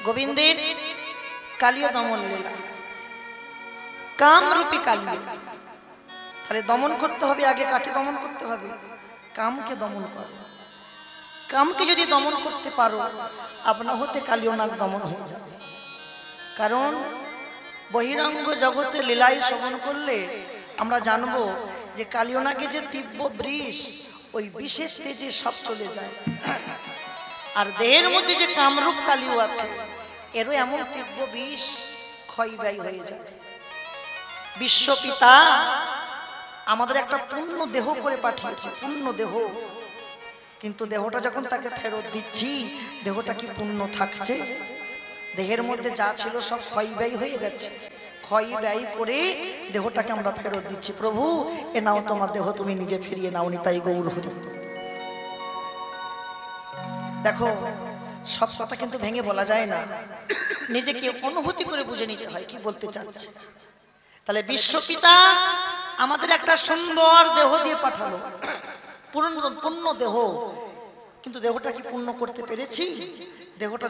গোবিন্দের কালীয় দমন লীলা, কামরূপী কালী। তাহলে দমন করতে হবে, আগে কাকে দমন করতে হবে? কামকে দমন করো। কামকে যদি দমন করতে পারো, আপনা হতে কালীয়নাগ দমন হয়ে যাবে। কারণ বহিরঙ্গ জগতে লীলায় শ্রবণ করলে আমরা জানবো যে কালীয়নাগে যে তীব্র বৃষ, ওই বিষের তেজে সব চলে যায়। আর দেহের মধ্যে যে কামরূপ কালীও আছে, এরও এমন তীব্র বিষ ক্ষয় ব্যয় হয়ে যায়। বিশ্বপিতা আমাদের একটা পূর্ণ দেহ করে পাঠিয়েছে, পূর্ণ দেহ। কিন্তু দেহটা যখন তাকে ফেরত দিচ্ছি, দেহটা কি পূর্ণ থাকছে? দেহের মধ্যে যা ছিল সব ক্ষয় ব্যয় হয়ে গেছে। ক্ষয় ব্যয় করে দেহটাকে আমরা ফেরত দিচ্ছি। প্রভু, এ নাও তোমার দেহ, তুমি নিজে ফিরিয়ে নাও, নিতাই গৌর হরি। দেখো, সব কথা কিন্তু ভেঙে বলা যায় না, নিজেকে অনুভূতি করে বুঝে নিতে হয় কি বলতে চাচ্ছে। তাহলে বিশ্বপিতা আমাদের একটা সুন্দর দেহ দিয়ে পাঠালো, পূর্ণ দেহ। কিন্তু দেহটা কি পূর্ণ করতে পেরেছি? দেহটা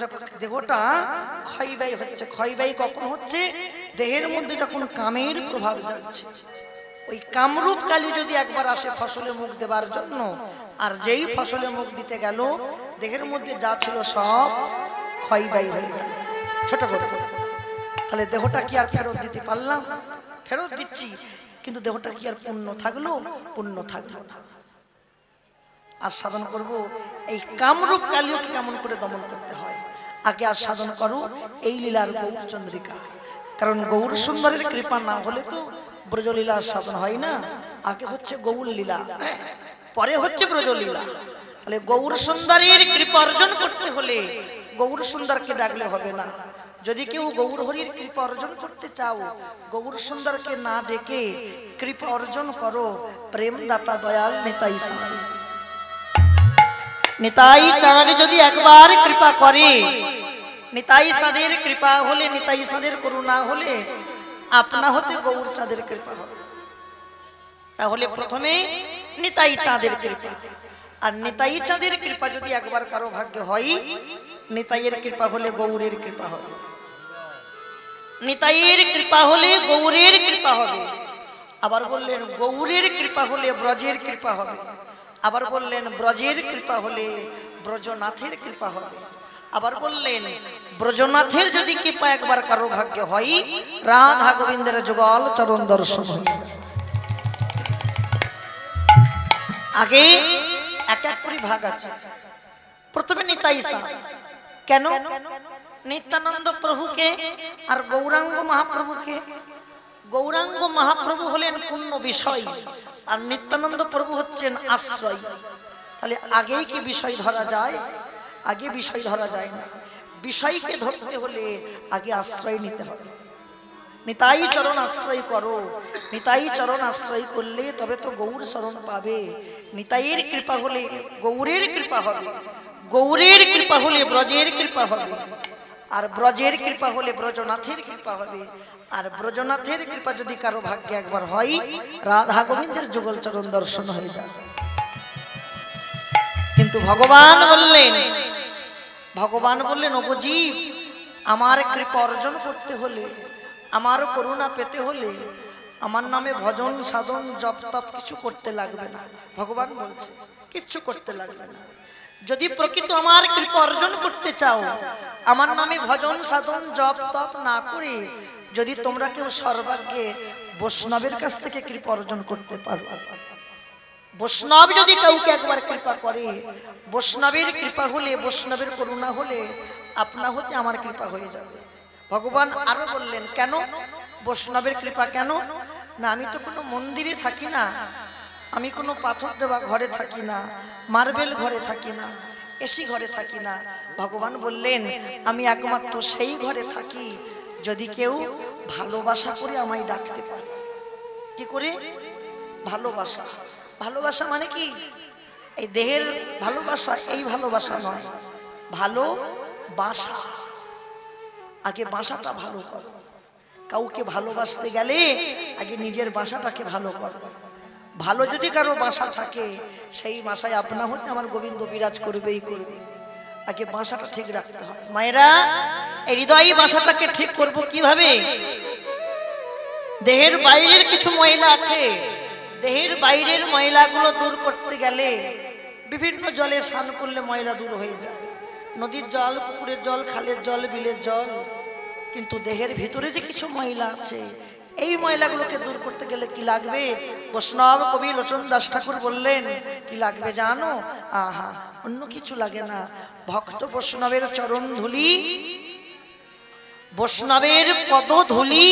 ক্ষয় ব্যয় হচ্ছে। ক্ষয় ব্যয় কখন হচ্ছে? দেহের মধ্যে যখন কামের প্রভাব যাচ্ছে। ওই কামরূপ কালী যদি একবার আসে ফসলে মুখ দেবার জন্য, আর যেই ফসলে মুখ দিতে গেল, দেহের মধ্যে যা ছিল সব ক্ষয় ব্যয় হয়ে গেল। ছোট করে তাহলে দেহটা কি আর ফেরত দিতে পারলাম? ফেরত দিচ্ছি, কিন্তু দেহটা কি আর পূর্ণ থাকলো? পূর্ণ থাকলো না। আর সাধন করব এই কামরূপ কালীকে কেমন করে দমন করতে হয়। আগে আর সাধন করো এই লীলার গৌর চন্দ্রিকা। কারণ গৌর সুন্দরের কৃপা না হলে তো ব্রজলীলার সাধন হয় না। আগে হচ্ছে গৌর লীলা, পরে হচ্ছে ব্রজলীলা। তাহলে গৌর সুন্দরের কৃপা অর্জন করতে হলে গৌর সুন্দরকে ডাকলে হবে না। যদি কেউ গৌর হরির কৃপা অর্জন করতে চাও, গৌর সুন্দরকে না ডেকে কৃপা অর্জন করো প্রেম দাতা দয়াল নিতাই চাঁদ। নিতাই চাঁদ যদি একবার কৃপা করে, নিতাই চাঁদের কৃপা হলে, নিতাই চাঁদের করুণা হলে আপনা হতে গৌর চাঁদের কৃপা হবে। তাহলে প্রথমে নিতাই চাঁদের কৃপা, আর নিতাই চাঁদের কৃপা যদি একবার কারো ভাগ্যে হয়, নিতাইয়ের কৃপা হলে গৌরের কৃপা হবে। নিতাইয়ের কৃপা হলে গৌরের কৃপা হবে। আবার বললেন গৌরের কৃপা হলে ব্রজের কৃপা হবে। আবার বললেন ব্রজের কৃপা হলে ব্রজনাথের কৃপা হবে। আবার বললেন ব্রজনাথের যদি কৃপা একবার কারো ভাগ্যে হয়, রাধা গোবিন্দের যুগল চরণ দর্শন হয়। আগে এক এক করে ভাগ আছে। প্রথমে নিতাই চাঁদ। কেন? নিত্যানন্দ প্রভুকে আর গৌরাঙ্গ মহাপ্রভুকে। গৌরাঙ্গ মহাপ্রভু হলেন পূর্ণ বিষয়, আর নিত্যানন্দ প্রভু হচ্ছেন আশ্রয়। তাহলে আগেই কি বিষয় ধরা যায়? আগে বিষয় ধরা যায় না। বিষয়কে ধরতে হলে আগে আশ্রয় নিতে হবে। নিতাই চরণ আশ্রয় করো। নিতাই চরণ আশ্রয় করলে তবে তো গৌর শরণ পাবে। নিতাইয়ের কৃপা হলে গৌরের কৃপা হবে। গৌরের কৃপা হলে ব্রজের কৃপা হবে। আর ব্রজের কৃপা হলে ব্রজনাথের কৃপা হবে। আর ব্রজনাথের কৃপা যদি কারো ভাগ্যে একবার হয়, রাধা গোবিন্দের যুগল চরণ দর্শন হয়ে যাবে। কিন্তু ভগবান বললেন ওগো জীব, আমার কৃপা অর্জন করতে হলে, আমার করুণা পেতে হলে আমার নামে ভজন সাধন জপ তপ কিছু করতে লাগবে না। ভগবান বলছে কিচ্ছু করতে লাগবে না। যদি প্রকৃত আমার কৃপা অর্জন করতে চাও, আমার নামে ভজন সাধন জপ তপ না করে যদি তোমরা কেউ সর্বাগ্যে বৈষ্ণবের কাছ থেকে কৃপা অর্জন করতে পারো, বৈষ্ণব যদি কাউকে একবার কৃপা করে, বৈষ্ণবের কৃপা হলে, বৈষ্ণবের করুণা হলে আপনা হতে আমার কৃপা হয়ে যাবে। ভগবান আরো বললেন কেন বৈষ্ণবের কৃপা? কেন না, আমি তো কোনো মন্দিরে থাকি না, আমি কোনো পাথর দেওয়া ঘরে থাকি না, মার্বেল ঘরে থাকি না, এসি ঘরে থাকি না। ভগবান বললেন আমি একমাত্র সেই ঘরে থাকি যদি কেউ ভালোবাসা করে আমায় ডাকতে পারে। কি করে? ভালোবাসা। ভালোবাসা মানে কি? এই দেহের ভালোবাসা, এই ভালোবাসা নয়, ভালোবাসা। আগে বাসাটা ভালো করো। কাউকে ভালোবাসতে গেলে আগে নিজের বাসাটাকে ভালো করো। ভালো যদি কারো বাসা থাকে, সেই বাসায় আপনা হতে আমার গোবিন্দ বিরাজ করবেই করবে। আগে বাসাটা ঠিক রাখতে হয়। মায়েরা এই হৃদয় বাসাটাকে ঠিক করব কিভাবে? দেহের বাইরের কিছু ময়লা আছে, দেহের বাইরের ময়লাগুলো দূর করতে গেলে বিভিন্ন জলে স্নান করলে ময়লা দূর হয়ে যায়, নদীর জল, পুকুরের জল, খালের জল, বিলের জল। কিন্তু দেহের ভিতরে যে কিছু ময়লা আছে, এই ময়লাগুলোকে দূর করতে গেলে কি লাগবে? বৈষ্ণব কবি লোচন দাস ঠাকুর বললেন কি লাগবে জানো? আহা, অন্য কিছু লাগে না, ভক্ত বৈষ্ণবের চরণ ধুলি, বৈষ্ণবের পদ ধুলি,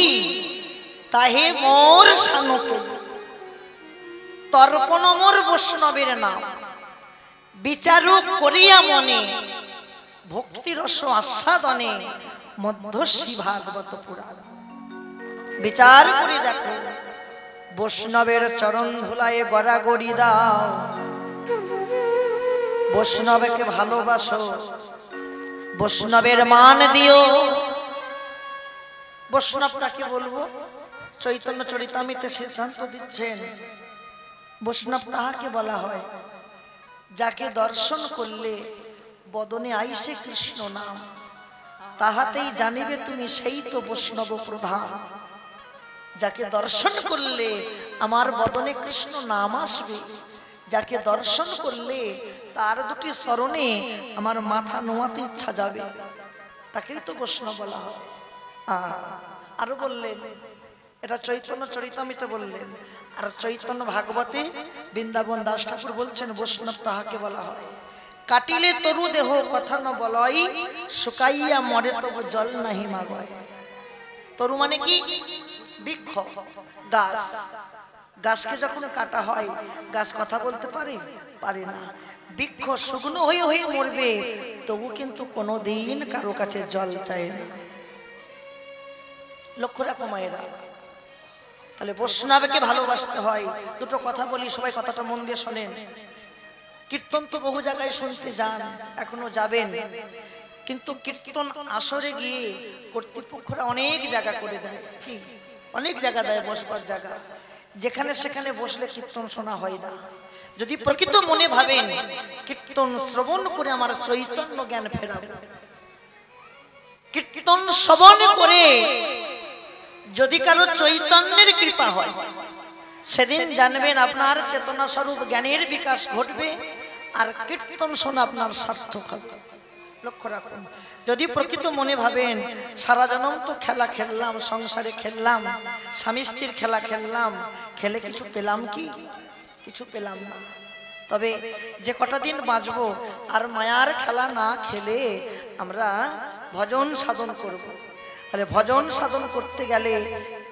তাহে মোর সানকে তর্পণ মোর বৈষ্ণবের নাম, বিচারু করিয়া মনে ভক্তি রস আস্বাদনে মধ্যশ্রী ভাগবত পুরাণ। বিচার করে দেখো, বৈষ্ণবের চরণ ধুলায় গড়াগড়ি দাও, বৈষ্ণবকে ভালোবাসো, বৈষ্ণবের মান দিও। বৈষ্ণব কাকে বলবো? চৈতন্য চরিতামৃতে সিদ্ধান্ত দিচ্ছেন বৈষ্ণব তাহাকে বলা হয় যাকে দর্শন করলে বদনে আইসে কৃষ্ণ নাম, তাহাতেই জানিবে তুমি সেই তো বৈষ্ণব প্রধান। যাকে দর্শন করলে আমার বদনে কৃষ্ণ নাম আসবে, যাকে দর্শন করলে তার দুটি চরণে আমার মাথা নোয়াতে ইচ্ছা যাবে, তাকেই তো বৈষ্ণব বলা হয়। আরো বললেন, এটা চৈতন্য চরিতামৃতে বললেন, আর চৈতন্য ভাগবতে বৃন্দাবন দাস ঠাকুর বলছেন বৈষ্ণব তাহাকে বলা হয় কাটিলে তরু দেহ কথা ন বলই, শুকাইয়া মরে তবু জল নাহি মাগয়। তরু মানে কি? বৃক্ষ, গাছ। গাছকে যখন কাটা হয় গাছ কথা বলতে পারে? পারে না। বৃক্ষ শুকনো হয়ে হয়ে মরবে, তবু কিন্তু কোনোদিন কারো কাছে জল চায় না। লক্ষ্য রাখো মায়েরা, তাহলে বৈষ্ণবকে ভালোবাসতে হয়। দুটো কথা বলি, সবাই কথাটা মন দিয়ে শোনেন। কীর্তন তো বহু জায়গায় শুনতে যান, এখনো যাবেন, কিন্তু কীর্তন আসরে গিয়ে কর্তৃপক্ষরা অনেক জায়গা করে দেয়। কি অনেক জায়গা দেয় বসবার জায়গা, যেখানে সেখানে বসলে কীর্তন শোনা হয় না। যদি প্রকৃত মনে ভাবেন কীর্তন শ্রবণ করে আমার চৈতন্য জ্ঞান ফেরাবো, কীর্তন শ্রবণ করে যদি কারো চৈতন্যের কৃপা হয়, সেদিন জানবেন আপনার চেতনা স্বরূপ জ্ঞানের বিকাশ ঘটবে, আর কীর্তন শোনা আপনার সার্থক হবে। লক্ষ্য রাখুন, যদি প্রকৃত মনে ভাবেন সারা জনম তো খেলা খেললাম, সংসারে খেললাম, স্বামী স্ত্রীর খেলা খেললাম, খেলে কিছু পেলাম কি? কিছু পেলাম না। তবে যে কটা দিন বাঁচবো আর মায়ার খেলা না খেলে আমরা ভজন সাধন করব। তাহলে ভজন সাধন করতে গেলে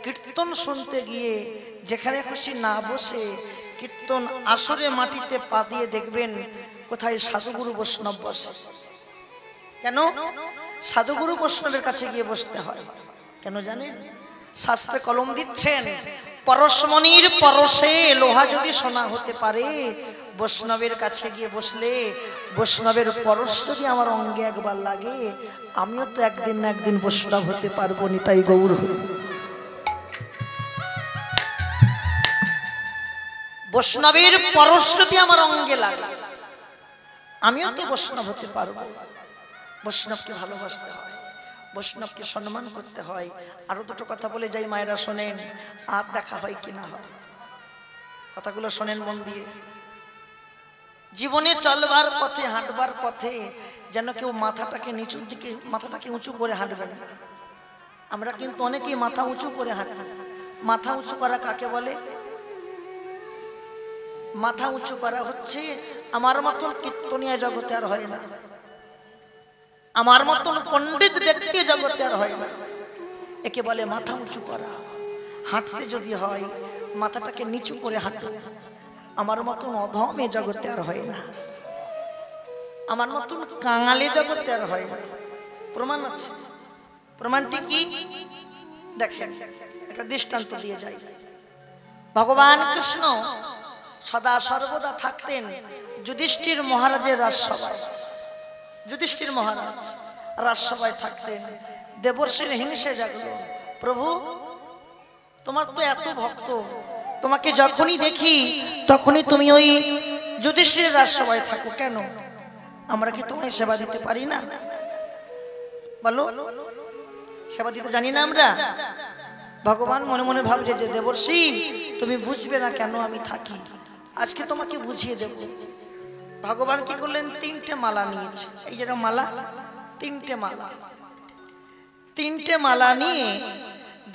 কীর্তন শুনতে গিয়ে যেখানে খুশি না বসে কীর্তন আসরে মাটিতে পা দিয়ে দেখবেন কোথায় সাধুগুরু বৈষ্ণব বসে। কেন সাধুগুরু বৈষ্ণবের কাছে গিয়ে বসতে হয়? কেন জানেন? শাস্ত্রে কলম দিচ্ছেন, পরশমণির পরশে লোহা যদি সোনা হতে পারে, বৈষ্ণবের কাছে গিয়ে বসলে বৈষ্ণবের পরশ যদি আমার অঙ্গে একবার লাগে, আমিও তো একদিন না একদিন বৈষ্ণব হতে পারবো। নিতাই গৌর হরি। বৈষ্ণবের পরশ যদি আমার অঙ্গে লাগে, আমিও তো বৈষ্ণব হতে পারবো। বৈষ্ণবকে ভালোবাসতে হয়, বৈষ্ণবকে সম্মান করতে হয়। আরো দুটো কথা বলে যাই, মায়েরা শোনেন, আর দেখা হয় কি না হয়, কথাগুলো শোনেন মন দিয়ে। জীবনে চলবার পথে, হাঁটবার পথে যেন কেউ মাথাটাকে নিচুর দিকে, মাথাটাকে উঁচু করে হাঁটবেন না। আমরা কিন্তু অনেকেই মাথা উঁচু করে হাঁটবেন। মাথা উঁচু করা কাকে বলে? মাথা উঁচু করা হচ্ছে আমার মতন কীর্তনিয়া জগতে আর হয় না, আমার মতন পণ্ডিত ব্যক্তি জগতে আর হয় না। একে বলে মাথা উঁচু করা। হাঁটতে যদি হয় মাথাটাকে নিচু করে হাঁটো। আমার মতন অধমে জগতে আর হয় না, আমার মতন কাঙালে জগতে আর হয় না। প্রমাণ আছে। প্রমাণটি কি? দেখেন, একটা দৃষ্টান্ত দিয়ে যাই। ভগবান কৃষ্ণ সদা সর্বদা থাকতেন যুধিষ্ঠির মহারাজের রাজসভায়। যুধিষ্ঠির মহারাজ রাজসভায় থাকতেন। দেবর্ষির হিংসে জাগলো, প্রভু তোমার তো এত ভক্ত, তোমাকে যখনই দেখি তখনই তুমি ওই যুধিষ্ঠির রাজসভায় থাকো, কেন? আমরা কি তোমায় সেবা দিতে পারি না? বলো, সেবা দিতে জানি না আমরা? ভগবান মনে মনে ভাবছে যে দেবর্ষি তুমি বুঝবে না কেন আমি থাকি, আজকে তোমাকে বুঝিয়ে দেব। ভগবান কি করলেন, 3টে মালা নিয়েছে। এই যেটা মালা, 3টে মালা, 3টে মালা নিয়ে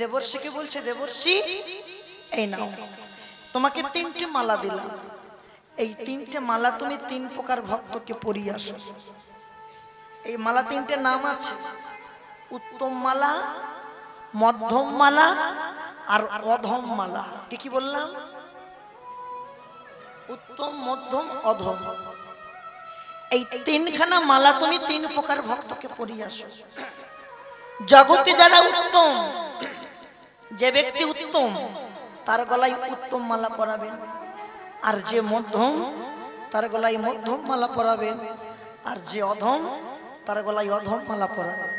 দেবর্ষিকে বলছে, দেবর্ষি এই নাও, তোমাকে 3টে মালা দিলাম, এই 3টে মালা তুমি 3 প্রকার ভক্তকে পরিয়ে আসো। এই মালা 3টে নাম আছে, উত্তম মালা, মধ্যম মালা আর অধম মালা। কি কি বললাম? উত্তম, মধ্যম, অধম। এই 3খানা মালা তুমি 3 প্রকার ভক্তকে পরিয়ে আসো। জগতে যারা উত্তম, যে ব্যক্তি উত্তম তার গলায় উত্তম মালা পরাবেন, আর যে মধ্যম তার গলায় মধ্যম মালা পরাবেন, আর যে অধম তার গলায় অধম মালা পরাবেন।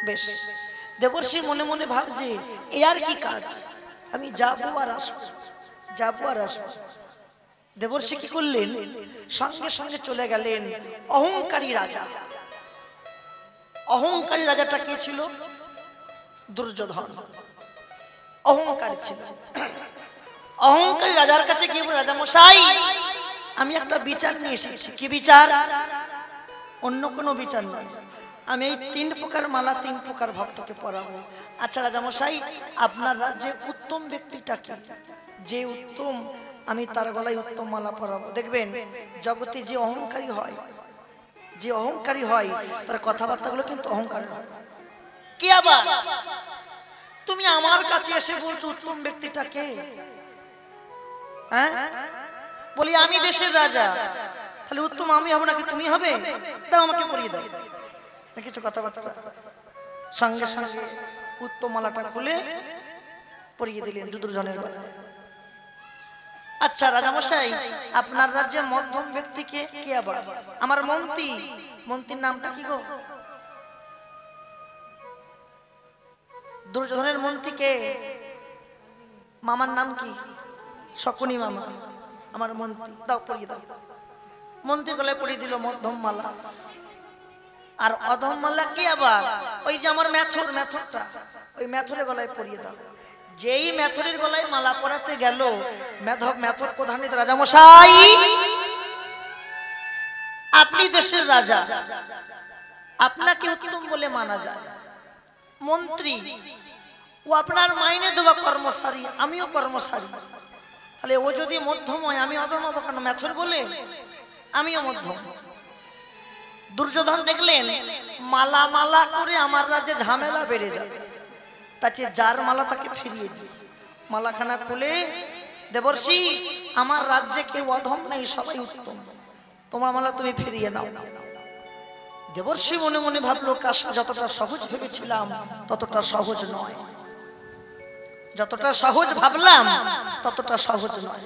বেশ, দেবর্ষি মনে মনে ভাবছে এ আর কি কাজ, আমি যাবো আর আসবো, যাবো আর আসবো। দেবর্ষি কি করলেন, সঙ্গে সঙ্গে চলে গেলেন অহংকারী রাজা। অহংকারী রাজাটা কে ছিল? দুর্যোধন। অহংকারী ছিল। অহংকারী রাজার কাছে গিয়ে বলে, রাজা মশাই আমি একটা বিচার নিয়ে এসেছি। কি বিচার? অন্য কোনো বিচার নয়, আমি এই 3 প্রকার মালা 3 প্রকার ভক্তকে পরাবো। আচ্ছা রাজা মশাই, আপনার রাজ্যে উত্তম ব্যক্তিটাকে, যে উত্তম আমি তার গলায় উত্তম মালা পরাবো। দেখবেন জগতে যে অহংকারী হয়, যে অহংকারী হয় তার কথাবার্তাগুলো কিন্তু অহংকার হয়। কি আবার তুমি আমার কাছে এসে বলছো উত্তম ব্যক্তিটাকে? হ্যাঁ, বলি আমি দেশের রাজা, তাহলে উত্তম আমি হব নাকি তুমি হবে? দাও আমাকে পরিয়ে দাও। কিছু কথাবার্তা সঙ্গে সঙ্গে উত্তম মালাটা খুলে পরিয়ে দিলেন দুর্যোধনের গলায়। আচ্ছা রাজামশাই, আপনার রাজ্যে মধ্যম ব্যক্তিকে কে আবার? আমার মন্ত্রী। মন্ত্রীর নামটা কি গো? দুর্যোধনের মন্ত্রীকে, মামার নাম কি? শকুনি মামা। আমার মন্ত্রী, দাও পরিয়ে দাও। মন্ত্রী গলায় পরিয়ে দিল মধ্যম মালা। আর অধম মালা কি আবার? ওই যে আমার মেথরটা, ওই মেথরের গলায় পরিয়ে দাও। যেই মেথরের গলায় মালা পরাতে গেল, মেথর প্রধান রাজামশাই আপনি দেশের রাজা, আপনাকে উত্তম বলে মানা যায়। মন্ত্রী ও আপনার মাইনে দেওয়া কর্মচারী, আমিও কর্মচারী, তাহলে ও যদি মধ্যম হয় আমি অধম হবো কেন? মেথর বলে আমিও মধ্যম। দুর্যোধন দেখলেন মালা মালা করে আমার রাজ্যে ঝামেলা বেড়ে যাবে, তাকে যার মালা তাকে ফিরিয়ে দিই। মালাখানা খুলে, দেবর্ষি আমার রাজ্যে কেউ অধম নাই, সবাই উত্তম, তোমার মালা তুমি ফিরিয়ে নাও। দেবর্ষি মনে মনে ভাবলো, কাজটা যতটা সহজ ভেবেছিলাম ততটা সহজ নয়, যতটা সহজ ভাবলাম ততটা সহজ নয়।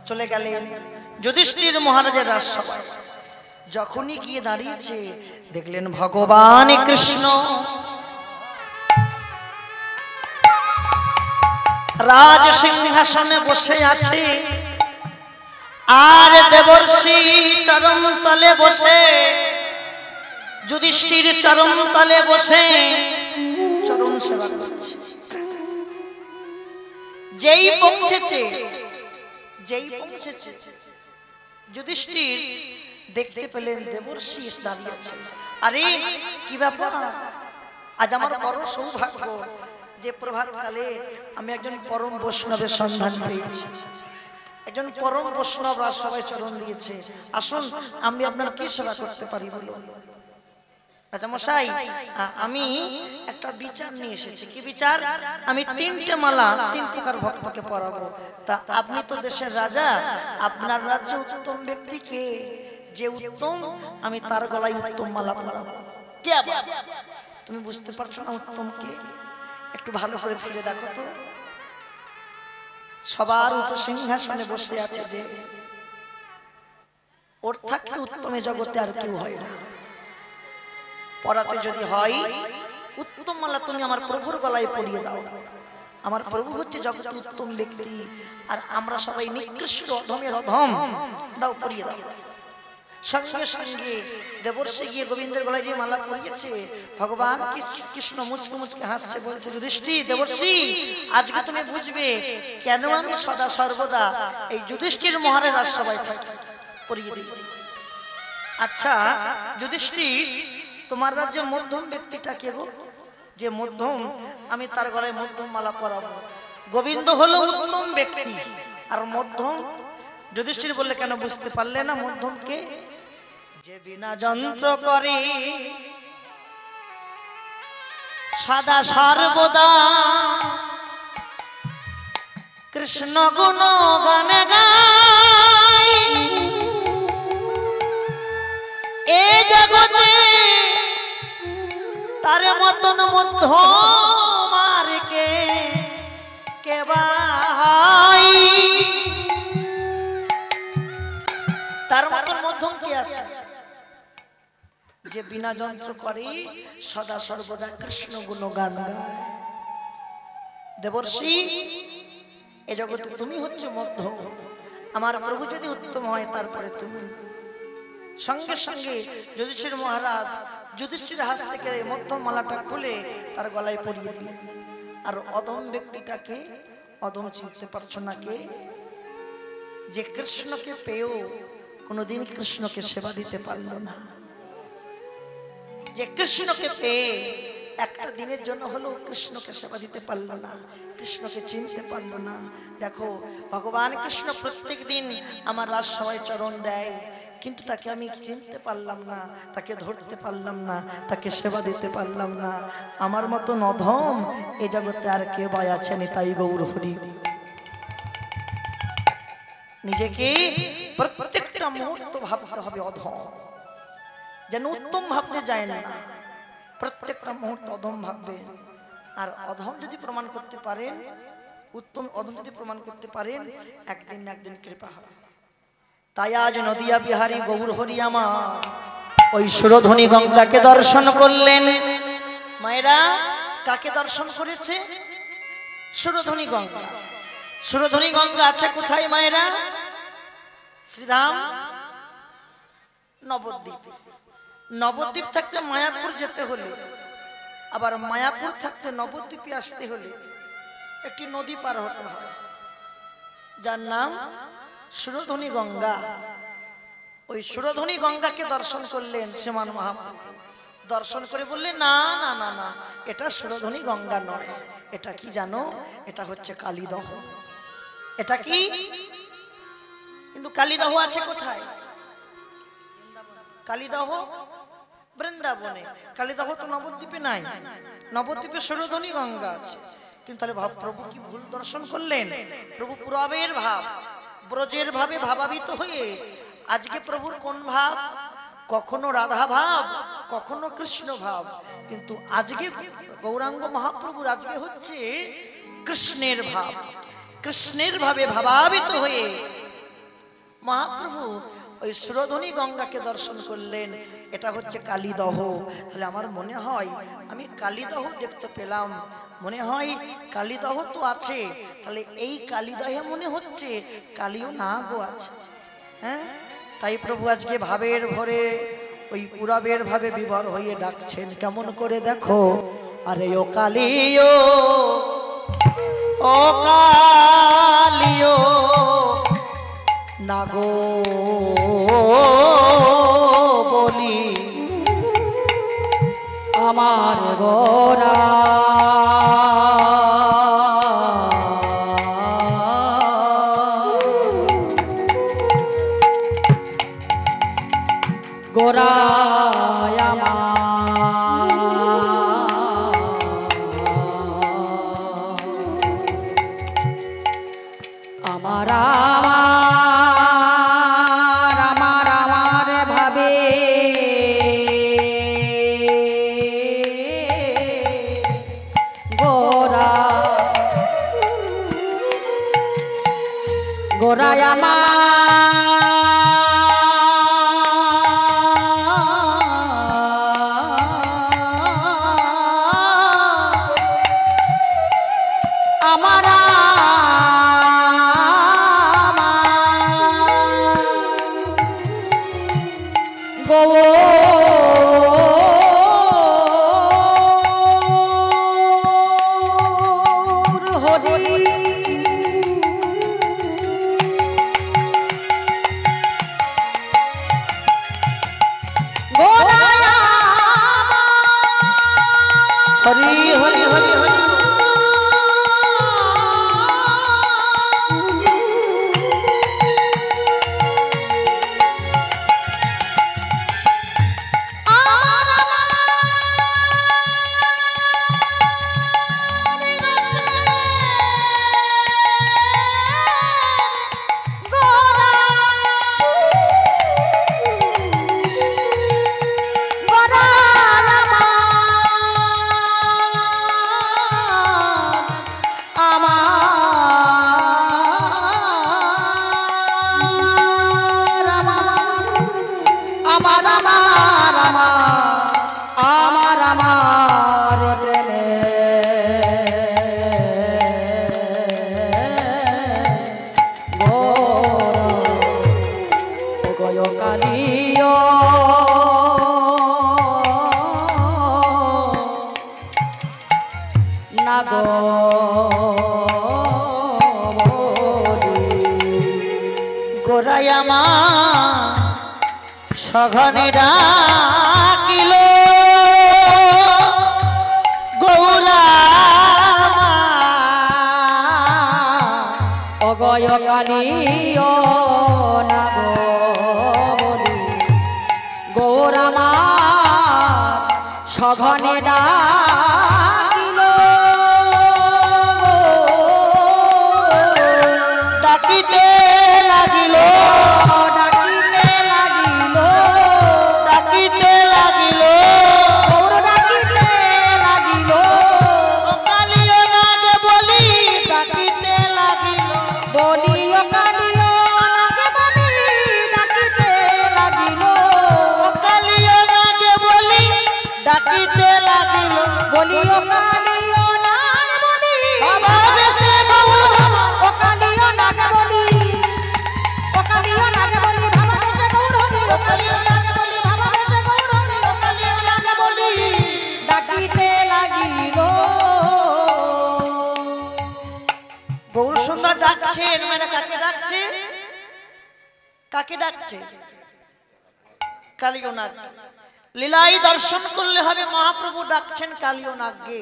চলে গেলেন যুধিষ্ঠির মহারাজের রাজসভায়। যখনই গিয়ে দাঁড়িয়েছে দেখলেন ভগবান কৃষ্ণ রাজ সিংহাসনে বসে আছে, আর দেবর্ষি চরণ তলে বসে, যুধিষ্ঠির চরণ তলে বসে চরণ সেবা করছে। যেই পৌঁছেছে যুধিষ্ঠির দেখতে পেলেন দেবর্ষি দাঁড়িয়ে আছে। আরে কি ব্যাপার, আজ আমার বড় সৌভাগ্য যে প্রভাত কালে আমি একজন পরম বৈষ্ণবের সন্ধান পেয়েছি। একজন পরম বৈষ্ণব রাজ সবাই চরণ দিয়েছে, আসুন আমি আপনার কি সেবা করতে পারি বলুন। আচ্ছা মশাই, আমি একটা বিচার নিয়ে এসেছি। কি বিচার? আমি 3টে মালা 3 প্রকার ভক্তকে পরাবো। তা আপনি তো দেশের রাজা, আপনার রাজ্যে উত্তম ব্যক্তি কে? যে উত্তম আমি তার গলায় উত্তম মালা পরাবো। কে আবার? তুমি বুঝতে পারছো না উত্তম কে? একটু ভালো করে ফিরে দেখো তো। সবার উচ্চ সিংহাসনে বসে আছে যে, ওর থাকতে উত্তমে জগতে আর কেউ হয় না। পরাতে যদি হয় উত্তম মালা তুমি আমার প্রভুর গলায় পরিয়ে দাও। আমার প্রভু হচ্ছে জগতে উত্তম ব্যক্তি, আর আমরা সবাই নিকৃষ্ট অধমের অধম, দাও পরিয়ে দাও। সঙ্গে সঙ্গে দেবর্ষি গিয়ে গোবিন্দের গলায় যে মালা পরিয়েছে, ভগবান কৃষ্ণ মুচকে মুচকে হাসছে, বলছে যুধিষ্ঠির দেবর্ষি আজকে তুমি বুঝবে কেন আমি সদা সর্বদা এই যুধিষ্ঠির মহারাজ সবাই থাকি পরিয়ে দিই। আচ্ছা যুধিষ্ঠির, তোমার রাজ্যে মধ্যম ব্যক্তিটা কে গো? যে মধ্যম, আমি তার গলায় মধ্যম মালা পরাবো। গোবিন্দ হলো উত্তম ব্যক্তি, আর মধ্যম? যুধিষ্ঠির বললে কেন বুঝতে পারলে না মধ্যম কে? যে বিনা যন্ত্র করে সদা সর্বদা কৃষ্ণ গুণ গান গায়, এ জগতে তার মতন মধ্যম আর কে ভাই? তার মতন মধ্যম কে আছে? যে বিনা যন্ত্র করে সদা সর্বদা কৃষ্ণ গুণ গান গায়। দেবর্ষি, এ জগতে তুমি হচ্ছে মধ্যম, আমার প্রভু যদি উত্তম হয় তারপরে তুমি। সঙ্গে সঙ্গে যুধিষ্ঠির মহারাজ যুধিষ্ঠির হাত থেকে মধ্যম মালাটা খুলে তার গলায় পরিয়ে দিল। আর অধম ব্যক্তিটাকে? অধম চিনতে পারছো না কে? যে কৃষ্ণকে পেয়েও কোনোদিন কৃষ্ণকে সেবা দিতে পারল না, যে কৃষ্ণকে পেয়ে একটা দিনের জন্য হলো কৃষ্ণকে সেবা দিতে পারল না, কৃষ্ণকে চিনতে পারল না। দেখো ভগবান কৃষ্ণ প্রত্যেক দিন আমার রাজসভায় চরণ দেয়, কিন্তু তাকে আমি চিনতে পারলাম না, তাকে ধরতে পারলাম না, তাকে সেবা দিতে পারলাম না। আমার মতো অধম এ জগতে আর কে বা আছেন? তাই গৌর হরি। নিজেকে প্রত্যেকটা মুহূর্ত ভাবতে হবে অধম, যেন উত্তম ভাবতে যায় না, প্রত্যেকটা মুহূর্ত অধম ভাববে। আর অধম যদি প্রমাণ করতে পারেন, উত্তম অধম যদি প্রমাণ করতে পারেন, একদিন না একদিন কৃপা হবে। তাই আজ নদিয়া বিহারী গৌর হরি আমার ওই সুরধ্বনি গঙ্গাকে দর্শন করলেন। মায়েরা কাকে দর্শন করেছে? সুরধ্বনি গঙ্গা। সুরধ্বনি গঙ্গা আছে কোথায় মায়েরা? শ্রীধাম নবদ্বীপে। নবদ্বীপ থাকতে মায়াপুর যেতে হলে, আবার মায়াপুর থাকতে নবদ্বীপে আসতে হলে একটি নদী পার হতে হয়, যার নাম সুরধ্বনি গঙ্গা। ওই সুরধ্বনি গঙ্গাকে দর্শন করলেন শ্রীমান মহাপ্রভু। দর্শন করে বললেন না না না না, এটা সুরধ্বনি গঙ্গা নয়, এটা কি জানো? এটা হচ্ছে কালীদহ। এটা কি? কিন্তু কালীদহ আছে কোথায়? কালীদহ বৃন্দাবনে। কালীদহ তো নবদ্বীপে নাই, নবদ্বীপে সুরধ্বনি গঙ্গা আছে। কিন্তু তাহলে প্রভু কি ভুল দর্শন করলেন? প্রভু পুরাবের ভাব, ব্রজের ভাবে ভাবাবিত হয়ে আজকে প্রভুর কোন ভাব? কখনো রাধা ভাব, কখনো কৃষ্ণ ভাব, কিন্তু আজকে গৌরাঙ্গ মহাপ্রভুর আজকে হচ্ছে কৃষ্ণের ভাব। কৃষ্ণের ভাবে ভাবাবিত হয়ে মহাপ্রভু ওই সুরধ্বনি গঙ্গাকে দর্শন করলেন। এটা হচ্ছে কালীদহ। তাহলে আমার মনে হয় আমি কালীদহ দেখতে পেলাম, মনে হয় কালীদহ তো আছে, তাহলে এই কালীদহে মনে হচ্ছে কালীও না গো আছে। হ্যাঁ, তাই প্রভু আজকে ভাবের ভরে ওই পুরাবের ভাবে বিভোর হয়ে ডাকছেন। কেমন করে দেখো, আরে ও কালীও, ও কালীও না গো বলি আমার গোরা, গোরায় আমার ভাবে গোরা, গোরায় হরি হরি হরি হরি গোরায়ামা সঘনে ডাকিল গৌরামা অগয় কালিও না বলি গৌরামা সঘনে ডাকিল ডাকিতে লাগিল ডাকিতে লাগিল ডাকিতে লাগিল গৌর ডাকিতে লাগিল কালিও নাগে বলি ডাকিতে লাগিল বলিও কালিও নাগে বলি ডাকিতে লাগিল কালিও নাগে বলি ডাকিতে লাগিল বলিও কালিও নাগে বলি বাবা বেশে গৌর ও কালিও নাগে বলি গৌর সুন্দর ডাকছেন, মানে কাকে ডাকছে? কাকে ডাকছে? কালিও নাগ। লীলাই দর্শন করলে হবে মহাপ্রভু ডাকছেন কালিও নাগকে।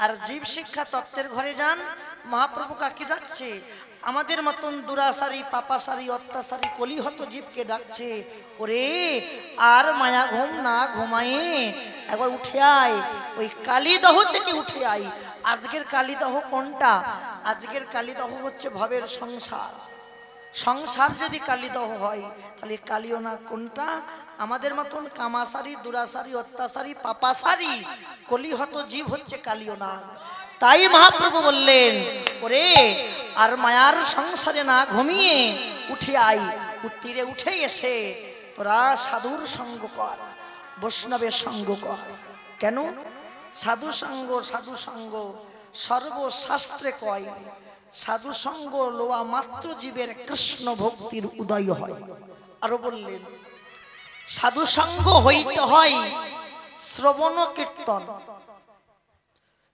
আর জীব শিক্ষা তত্ত্বের ঘরে যান, মহাপ্রভু কাকে ডাকছে? আমাদের মতন দুরাচারী পাপাচারী অত্যাচারী কলিহত জীবকে ডাকছে, ওরে আর মায়া ঘুম না ঘুমায়ে একবার উঠে আয়, ওই কালীদহ থেকে উঠে আয়। আজকের কালীদহ কোনটা? আজকের কালীদহ হচ্ছে ভবের সংসার। সংসার যদি কালীদহ হয় তাহলে কালিও না কোনটা? আমাদের মতন কামাচারী দুরাচারী অত্যাচারী পাপাচারী কলিহত জীব হচ্ছে কালিও না। তাই মহাপ্রভু বললেন, ওরে আর মায়ার সংসারে না ঘুমিয়ে উঠে আই, তীরে উঠে এসে তোরা সাধুর সঙ্গ কর, বৈষ্ণবের সঙ্গ কর। কেন? সাধু সঙ্গ সর্বশাস্ত্রে কয়, সাধু সঙ্গ লোয়া মাত্র জীবের কৃষ্ণ ভক্তির উদয় হয়। আরো বললেন, সাধু সঙ্গ হইতে হয় শ্রবণ কীর্তন,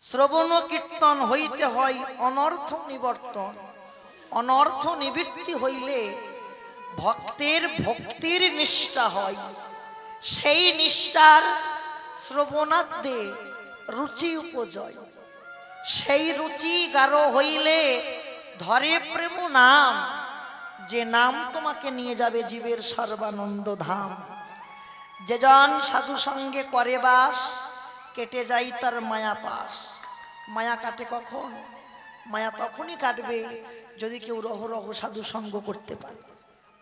শ্রবণ কীর্তন হইতে হয় অনর্থ নিবর্তন, অনর্থ নিবৃত্তি হইলে ভক্তের ভক্তির নিষ্ঠা হয়। সেই নিষ্ঠার শ্রবণাদ্যে রুচি উপজয়, সেই রুচি গাঢ় হইলে ধরে প্রেম নাম, যে নাম তোমাকে নিয়ে যাবে জীবের সর্বানন্দ ধাম। যেজন সাধু সঙ্গে করে বাস, কেটে যাই তার মায়া পাশ। মায়া কাটে কখন? মায়া তখনই কাটবে যদি কেউ রহ রহ সাধু সঙ্গ করতে পারে,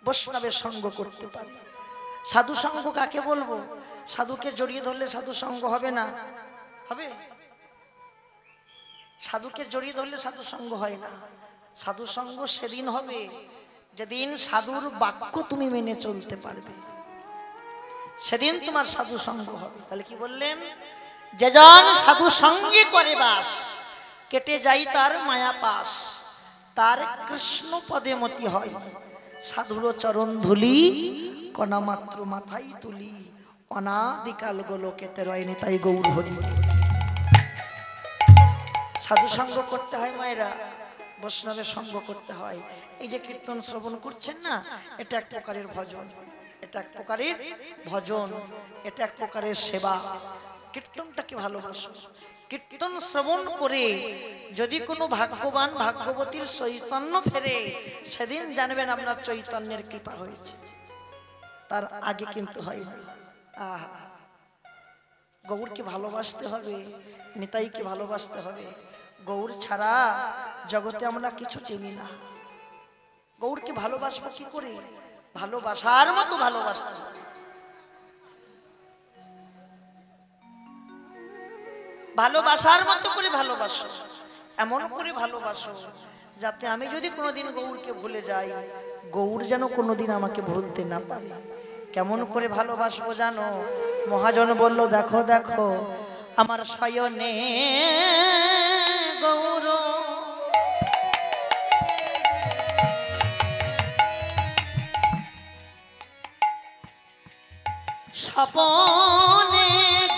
বৈষ্ণবের সঙ্গ করতে পারে। সাধু সঙ্গ কাকে বলবো? সাধুকে জড়িয়ে ধরলে সাধু সঙ্গ হবে না? হবে? সাধুকে জড়িয়ে ধরলে সাধু সঙ্গ হয় না। সাধু সঙ্গ সেদিন হবে যেদিন সাধুর বাক্য তুমি মেনে চলতে পারবে, সেদিন তোমার সাধু সঙ্গ হবে। তাহলে কি বললেন? যেজন সাধু সঙ্গে করে বাস, কেটে যাই তার মায়া পাশ, তার কৃষ্ণ পদে মতি হয়। সাধুর চরণ ধুলি কণা মাত্র মাথায় তুলি, অনাদিকাল গোলকেতে রয়নি তাই গৌর হরি। সাধু সঙ্গ করতে হয় মায়েরা, বৈষ্ণবের সঙ্গ করতে হয়। এই যে কীর্তন শ্রবণ করছেন না, এটা এক প্রকারের ভজন, এটা এক প্রকারের ভজন, এটা এক প্রকারের সেবা। কীর্তনটাকে ভালোবাসো। কীর্তন শ্রবণ করে যদি কোনো ভাগ্যবান ভাগ্যবতীর চৈতন্য ফেরে, সেদিন জানবেন আপনার চৈতন্যের কৃপা হয়েছে, তার আগে কিন্তু হয়নি। আহা, গৌরকে ভালোবাসতে হবে, নিতাইকে ভালোবাসতে হবে। গৌর ছাড়া জগতে আমরা কিছু চিনি না। গৌরকে ভালোবাসবো কি করে? ভালোবাসার মতো ভালোবাসতে হবে। ভালোবাসার মতো করে ভালোবাসো, এমন করে ভালোবাসো যাতে আমি যদি কোনোদিন গৌরকে ভুলে যাই, গৌর যেন কোনোদিন আমাকে ভুলতে না পারে। কেমন করে ভালোবাসবো জানো? মহাজন বলল, দেখো দেখো আমার শয়নে গৌর, স্বপনে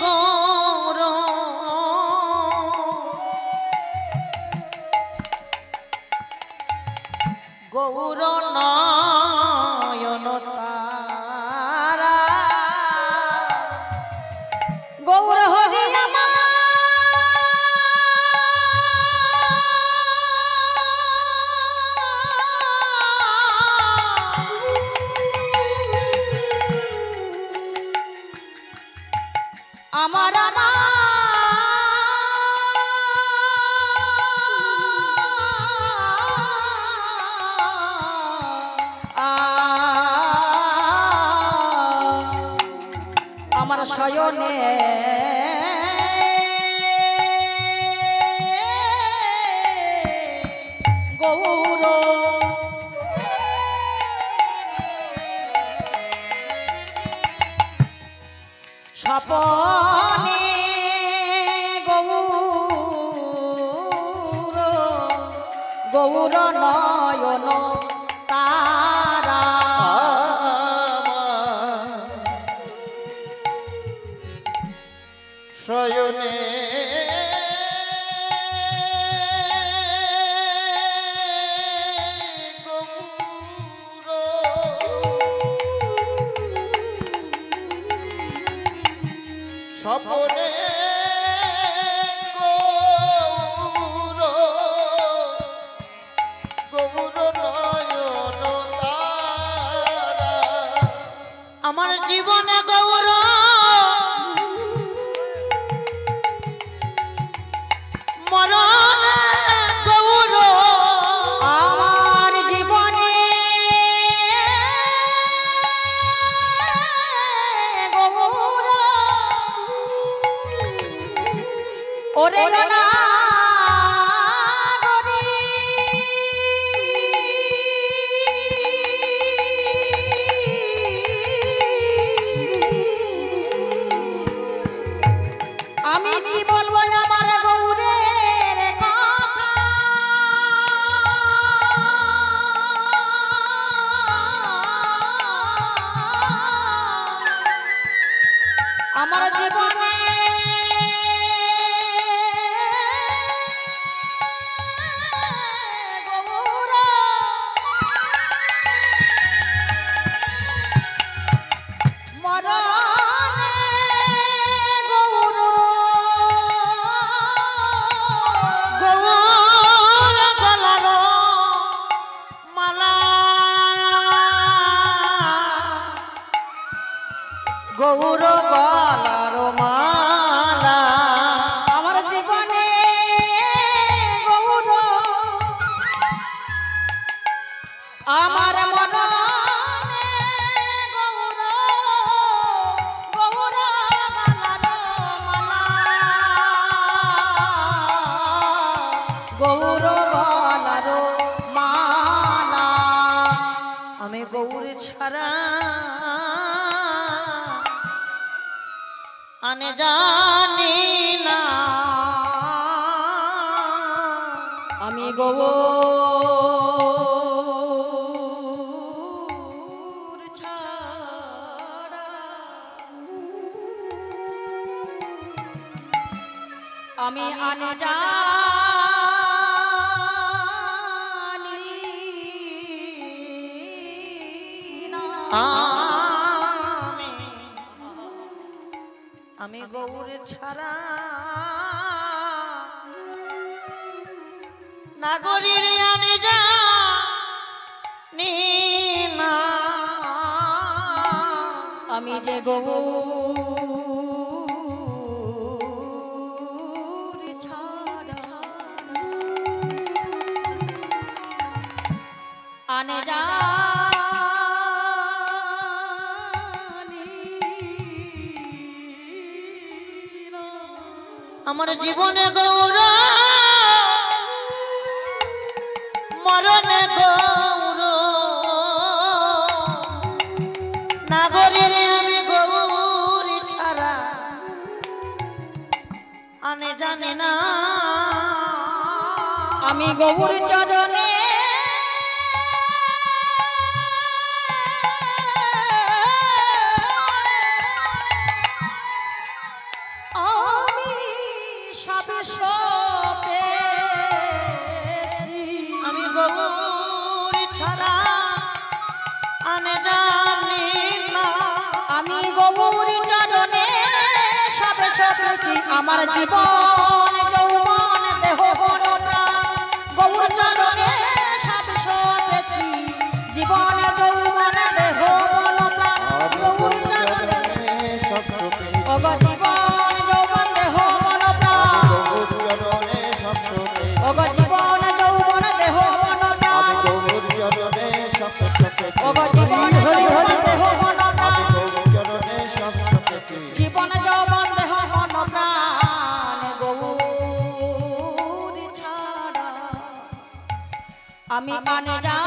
গৌর, গৌর নয়ন তারা, গৌর হরি আমার আমার শয়নে গৌর, স্বপনে গৌর, গৌর নয়ন তারা, শয়নে স্বপনে গৌর, গৌর নয়ন তারা, আমার জীবনে গৌর, মরণে গৌর, আমার জীবনে গৌর, ওরে না আমি কি বলবো আমার গৌরের কথা, আমার জীবনে গৌর, মরণে গৌর, গৌর গলার মালা, গৌর গলার মালা, আমার জীবনে গৌর, আমার মরণে গৌর, গৌর গলার মালা, গৌর গলার মালা। আমি গৌর ছাড়া আনে জানি না, আমি গৌর ছাড়া আমি আনে জানি না, আমি গৌর ছাড়া নাগরীর আনে যা না আমি যে গৌর ছাড়া আনে যা আমার জীবনে গৌর মরণে গৌর নাগরীর আমি গৌর ছাড়া আনে জানি না আমি গৌর চরণে আমি সবে সপেছি আমি গৌর ছাড়া আনে জানি না আমি গৌর চরণে সবে সপেছি আমার জীবন যৌবন দেহ মন প্রাণ গৌর চরণে সবে সপেছি জীবন যৌবন দেহ মন প্রাণ গৌর চরণে সব শোকে অগ জীবন যৌবন দেহ মন প্রাণ গৌর চরণে সব শোকে অগ জীবন যৌবন দেহ মন প্রাণ আমি গৌর চরণে সব শোকে অগ জীবন যৌবন দেহ মন প্রাণ আমি গৌর চরণে সব শোকে জীবন যৌবন দেহ মন প্রাণ গৌর ছাড়া আমি আনে যা